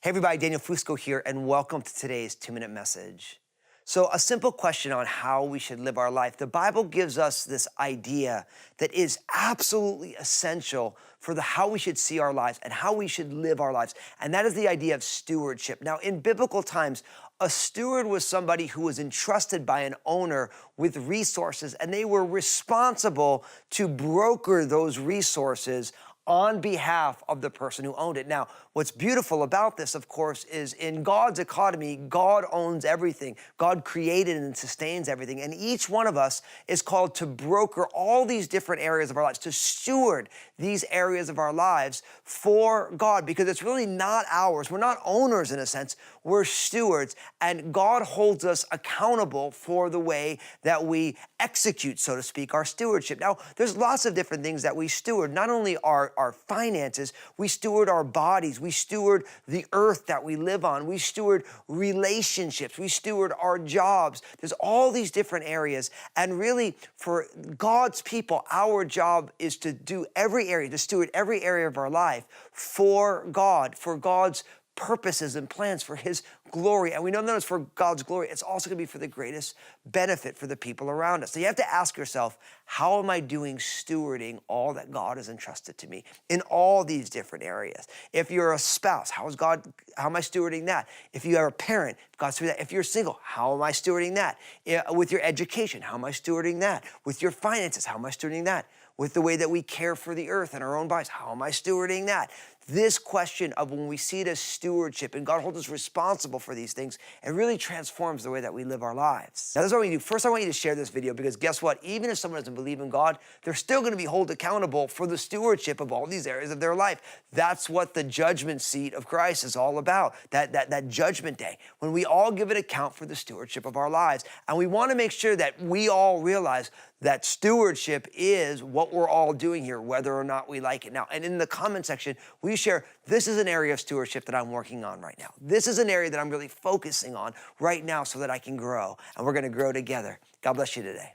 Hey everybody, Daniel Fusco here, and welcome to today's 2-minute message. So a simple question on how we should live our life. The Bible gives us this idea that is absolutely essential for how we should see our lives and how we should live our lives, and that is the idea of stewardship. Now, in biblical times, a steward was somebody who was entrusted by an owner with resources, and they were responsible to broker those resources on behalf of the person who owned it. Now, what's beautiful about this, of course, is in God's economy, God owns everything. God created and sustains everything. And each one of us is called to broker all these different areas of our lives, to steward these areas of our lives for God, because it's really not ours. We're not owners in a sense. We're stewards, and God holds us accountable for the way that we execute, so to speak, our stewardship. Now, there's lots of different things that we steward, not only our finances, we steward our bodies, we steward the earth that we live on, we steward relationships, we steward our jobs. There's all these different areas, and really for God's people, our job is to do every area, to steward every area of our life for God, for God's purposes and plans, for His glory. And we know that it's for God's glory. It's also going to be for the greatest benefit for the people around us. So you have to ask yourself, how am I doing stewarding all that God has entrusted to me in all these different areas? If you're a spouse, how am I stewarding that? If you are a parent, God's stewarding that. If you're single, how am I stewarding that? With your education, how am I stewarding that? With your finances, how am I stewarding that? With the way that we care for the earth and our own bodies, how am I stewarding that? This question of when we see it as stewardship and God holds us responsible for these things, it really transforms the way that we live our lives. Now, this is what we do. First, I want you to share this video because guess what? Even if someone doesn't believe in God, they're still going to be held accountable for the stewardship of all these areas of their life. That's what the judgment seat of Christ is all about, that judgment day, when we all give an account for the stewardship of our lives. And we want to make sure that we all realize that stewardship is what we're all doing here, whether or not we like it. Now, and in the comment section, we share, this is an area of stewardship that I'm working on right now. This is an area that I'm really focusing on right now so that I can grow, and we're going to grow together. God bless you today.